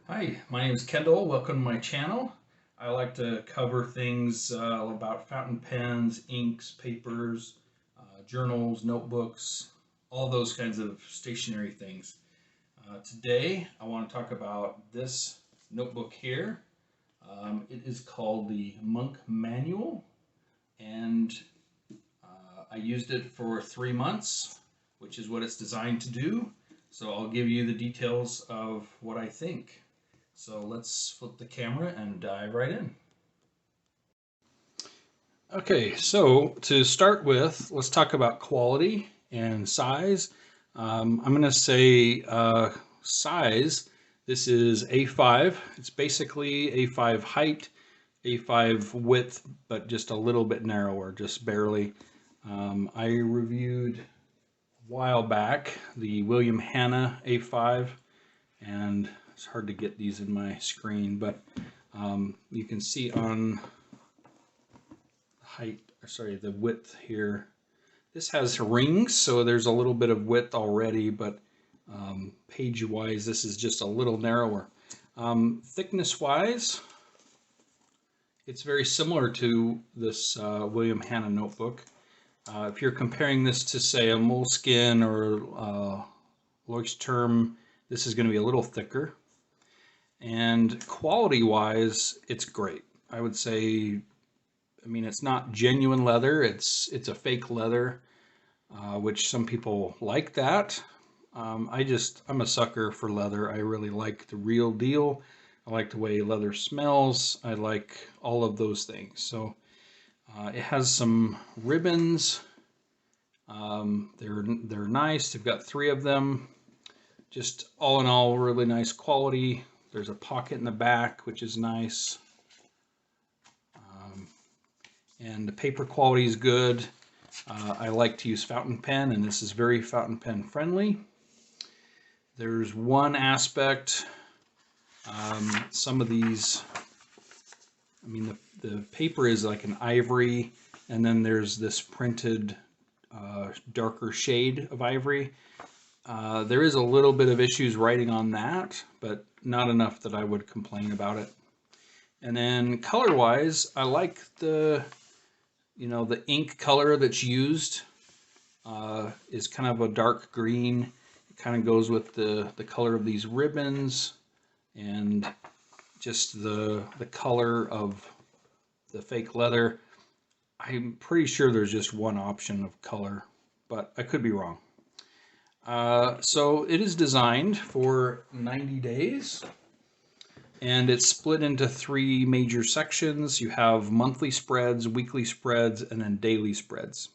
Hi, my name is Kendall. Welcome to my channel. I like to cover things about fountain pens, inks, papers, journals, notebooks, all those kinds of stationery things. Today, I want to talk about this notebook here. It is called the Monk Manual, and I used it for 3 months, which is what it's designed to do. So I'll give you the details of what I think. So let's flip the camera and dive right in. Okay, so to start with, let's talk about quality and size. I'm going to say size. This is A5. It's basically A5 height, A5 width, but just a little bit narrower, just barely. I reviewed a while back the William Hanna A5, and it's hard to get these in my screen, but you can see on the width here. This has rings, so there's a little bit of width already, but page-wise, this is just a little narrower. Thickness-wise, it's very similar to this William Hanna notebook. If you're comparing this to, say, a Moleskine or Leuchtturm, this is going to be a little thicker. And quality-wise, it's great. I would say, I mean, it's not genuine leather. It's a fake leather, which some people like that. I'm a sucker for leather. I really like the real deal. I like the way leather smells. I like all of those things. So it has some ribbons. They're nice. They've got 3 of them. Just all in all, really nice quality. There's a pocket in the back, which is nice. And the paper quality is good. I like to use fountain pen, and this is very fountain pen friendly. There's one aspect, some of these, I mean, the paper is like an ivory, and then there's this printed darker shade of ivory. There is a little bit of issues writing on that, but not enough that I would complain about it. And then color-wise, I like the ink color that's used is kind of a dark green. It kind of goes with the color of these ribbons and just the color of the fake leather. I'm pretty sure there's just one option of color, but I could be wrong. So it is designed for 90 days. And it's split into 3 major sections. You have monthly spreads, weekly spreads, and then daily spreads.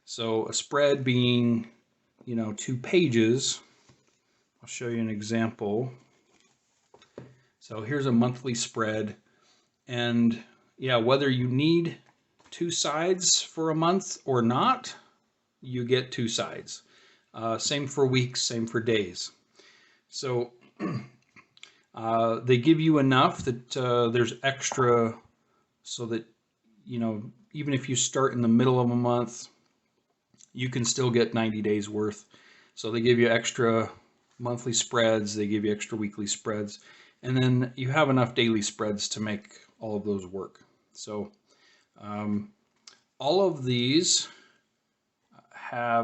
So a spread being, 2 pages. I'll show you an example. So here's a monthly spread. And yeah, whether you need 2 sides for a month or not, you get 2 sides. Same for weeks, same for days. So they give you enough that there's extra, so that, even if you start in the middle of a month, you can still get 90 days worth. So they give you extra monthly spreads, they give you extra weekly spreads, and then you have enough daily spreads to make all of those work. So all of these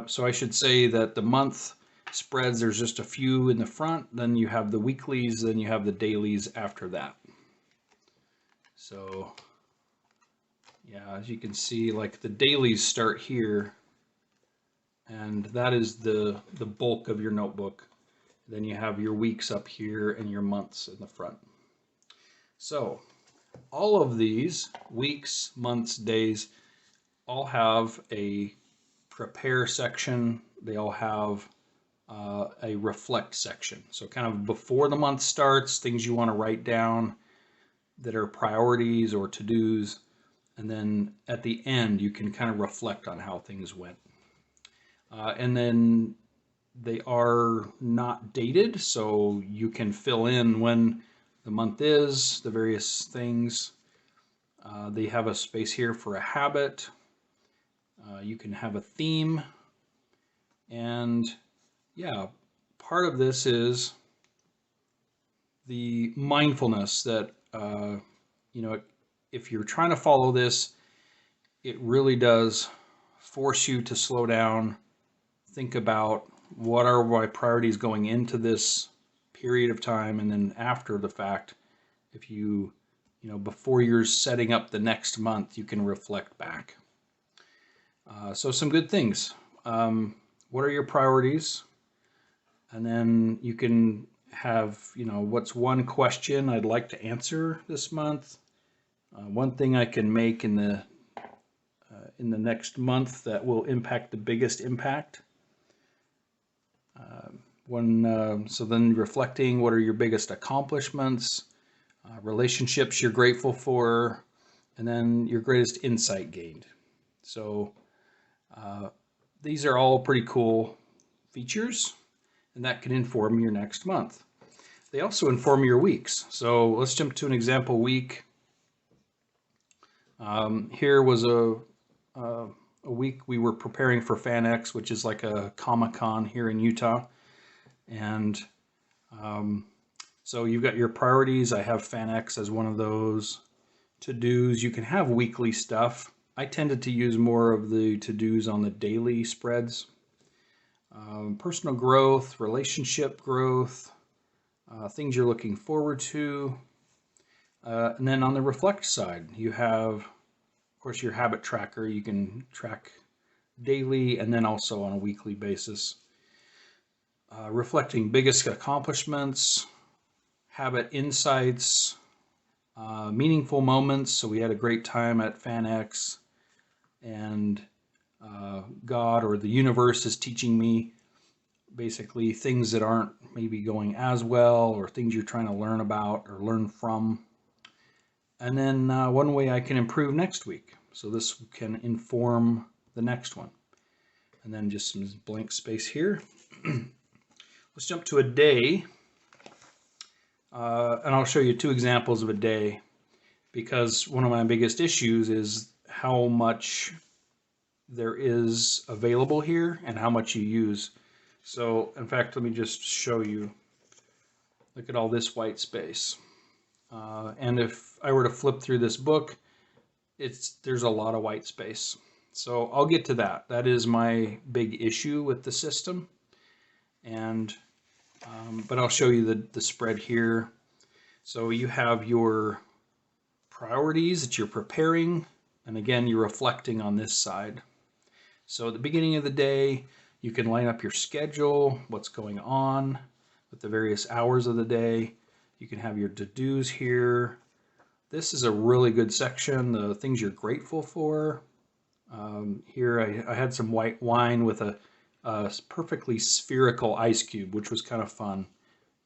so I should say that the month spreads, there's just a few in the front, then you have the weeklies, then you have the dailies after that. So yeah, as you can see, like the dailies start here, and that is the bulk of your notebook. Then you have your weeks up here and your months in the front. So all of these weeks, months, days all have a prepare section. They all have a reflect section. So kind of before the month starts, things you want to write down that are priorities or to-dos. And then at the end, you can kind of reflect on how things went. And then they are not dated, so you can fill in when the month is, the various things. They have a space here for a habit. You can have a theme. And yeah, part of this is the mindfulness that, you know, if you're trying to follow this, it really does force you to slow down, think about what are my priorities going into this period of time, and then after the fact, if you know, before you're setting up the next month, you can reflect back. So some good things. What are your priorities? And then you can have, you know, what's one question I'd like to answer this month? One thing I can make in the next month that will impact the biggest impact. So then reflecting, what are your biggest accomplishments, relationships you're grateful for, and then your greatest insight gained. So these are all pretty cool features, and that can inform your next month. They also inform your weeks. So let's jump to an example week. Here was a week we were preparing for FanX, which is like a Comic-Con here in Utah. And so you've got your priorities. I have FanX as one of those. To-dos, you can have weekly stuff. I tended to use more of the to-dos on the daily spreads. Personal growth, relationship growth, things you're looking forward to. And then on the reflect side, you have, of course, your habit tracker. You can track daily and then also on a weekly basis. Reflecting biggest accomplishments, habit insights, meaningful moments. So we had a great time at FanX, and God or the universe is teaching me basically things that aren't maybe going as well, or things you're trying to learn about or learn from. And then one way I can improve next week. So this can inform the next one. And then just some blank space here. Let's jump to a day. And I'll show you two examples of a day, because one of my biggest issues is how much there is available here and how much you use. So in fact, let me just show you. Look at all this white space. And if I were to flip through this book, there's a lot of white space. So I'll get to that. That is my big issue with the system. And but I'll show you the spread here. So you have your priorities that you're preparing, and again, you're reflecting on this side. So at the beginning of the day, you can line up your schedule, what's going on with the various hours of the day. You can have your to-dos here. This is a really good section, the things you're grateful for. Here I had some white wine with a perfectly spherical ice cube, which was kind of fun.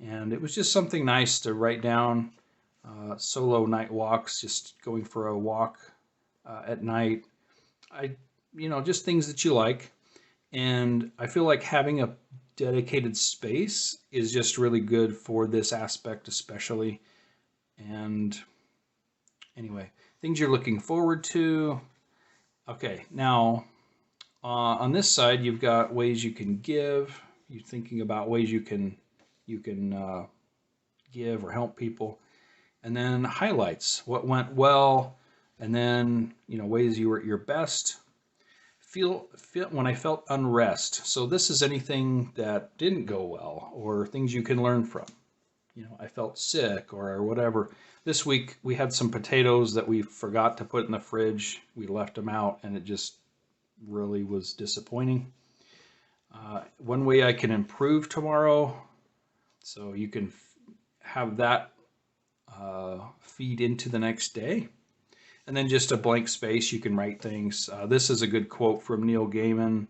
And it was just something nice to write down. Solo night walks, just going for a walk at night. Just things that you like. And I feel like having a dedicated space is just really good for this aspect especially. And anyway, things you're looking forward to. Okay, now on this side, you've got ways you can give. You're thinking about ways you can give or help people. And then highlights, what went well, and then ways you were at your best. Feel when I felt unrest. So this is anything that didn't go well or things you can learn from. I felt sick or whatever. This week we had some potatoes that we forgot to put in the fridge. We left them out, and it just really was disappointing. One way I can improve tomorrow, so you can have that feed into the next day. And then just a blank space, you can write things. This is a good quote from Neil Gaiman.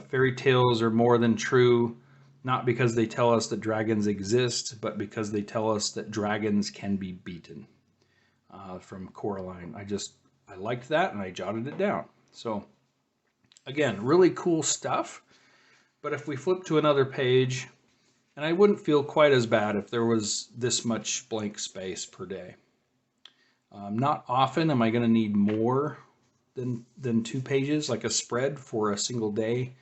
Fairy tales are more than true, not because they tell us that dragons exist, but because they tell us that dragons can be beaten. From Coraline. I liked that, and I jotted it down. So again, really cool stuff. But if we flip to another page, and I wouldn't feel quite as bad if there was this much blank space per day. Not often am I going to need more than 2 pages, like a spread for a single day.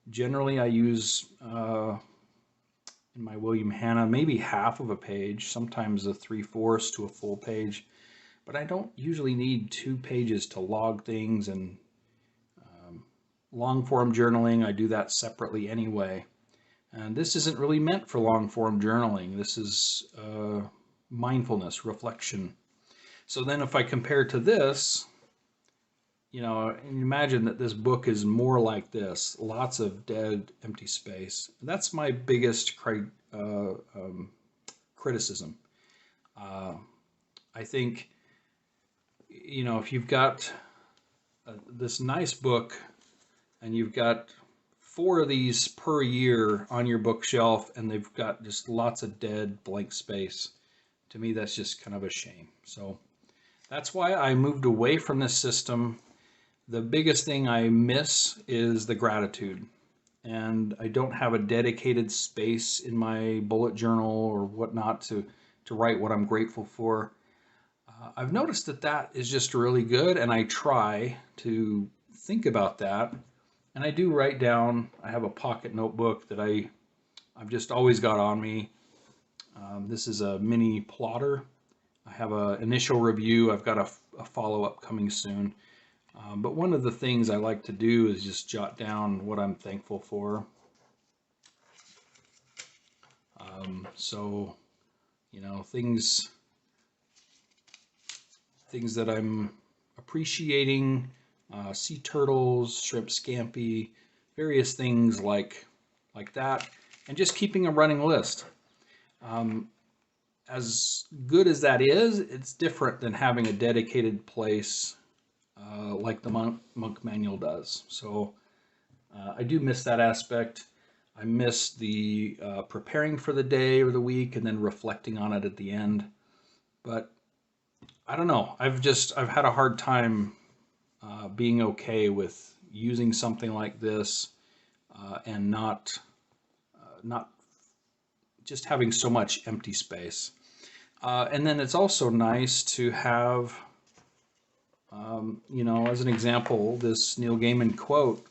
Generally, I use in my William Hanna, maybe half of a page, sometimes a 3/4 to a full page. But I don't usually need 2 pages to log things, and long form journaling, I do that separately anyway. And this isn't really meant for long form journaling. This is mindfulness, reflection. So then if I compare to this, you know, and imagine that this book is more like this, lots of dead, empty space. That's my biggest criticism. I think, you know, if you've got this nice book and you've got 4 of these per year on your bookshelf and they've got just lots of dead blank space, to me that's just kind of a shame. So that's why I moved away from this system. The biggest thing I miss is the gratitude, and I don't have a dedicated space in my bullet journal or whatnot to write what I'm grateful for. I've noticed that that is just really good, and I try to think about that. And I do write down. I have a pocket notebook that I've just always got on me. This is a mini plotter. I have an initial review. I've got a follow-up coming soon. But one of the things I like to do is just jot down what I'm thankful for. So, you know, things that I'm appreciating, sea turtles, shrimp scampi, various things like that, and just keeping a running list. As good as that is, it's different than having a dedicated place like the monk manual does. So I do miss that aspect. I miss the preparing for the day or the week and then reflecting on it at the end. But I don't know. I've had a hard time being okay with using something like this and not just having so much empty space. And then it's also nice to have, you know, as an example, this Neil Gaiman quote.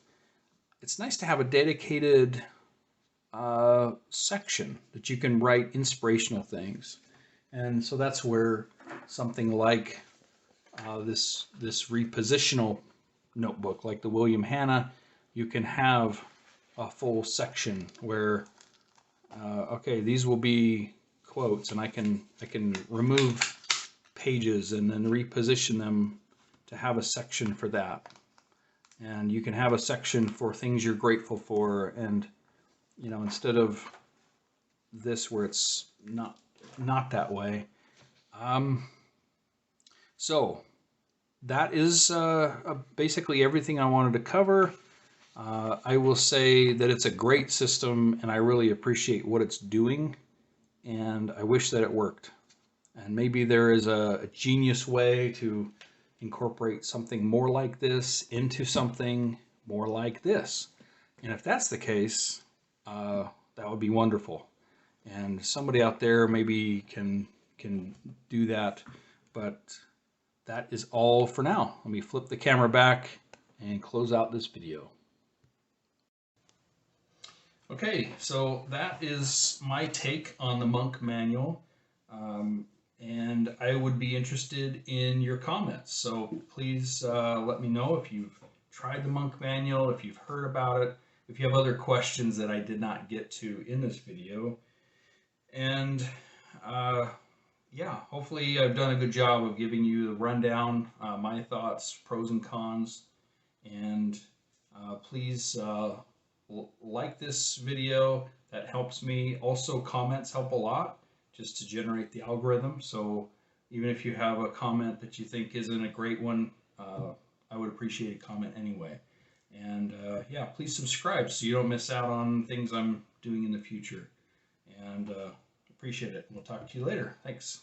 It's nice to have a dedicated section that you can write inspirational things. And so that's where something like this repositional notebook, like the William Hanna, you can have a full section where, okay, these will be quotes, and I can remove pages and then reposition them to have a section for that. And you can have a section for things you're grateful for, and you know, instead of this where it's not that way. So that is basically everything I wanted to cover. I will say that it's a great system, and I really appreciate what it's doing, and I wish that it worked. And maybe there is a genius way to incorporate something more like this into something more like this. And if that's the case, that would be wonderful. And somebody out there maybe can do that. But that is all for now. Let me flip the camera back and close out this video. Okay, so that is my take on the Monk Manual. And I would be interested in your comments. So please let me know if you've tried the Monk Manual, if you've heard about it, if you have other questions that I did not get to in this video. And yeah, hopefully I've done a good job of giving you the rundown, my thoughts, pros and cons. And please like this video. That helps me. Also, comments help a lot, just to generate the algorithm. So even if you have a comment that you think isn't a great one, I would appreciate a comment anyway. And yeah, please subscribe so you don't miss out on things I'm doing in the future. And appreciate it. We'll talk to you later. Thanks.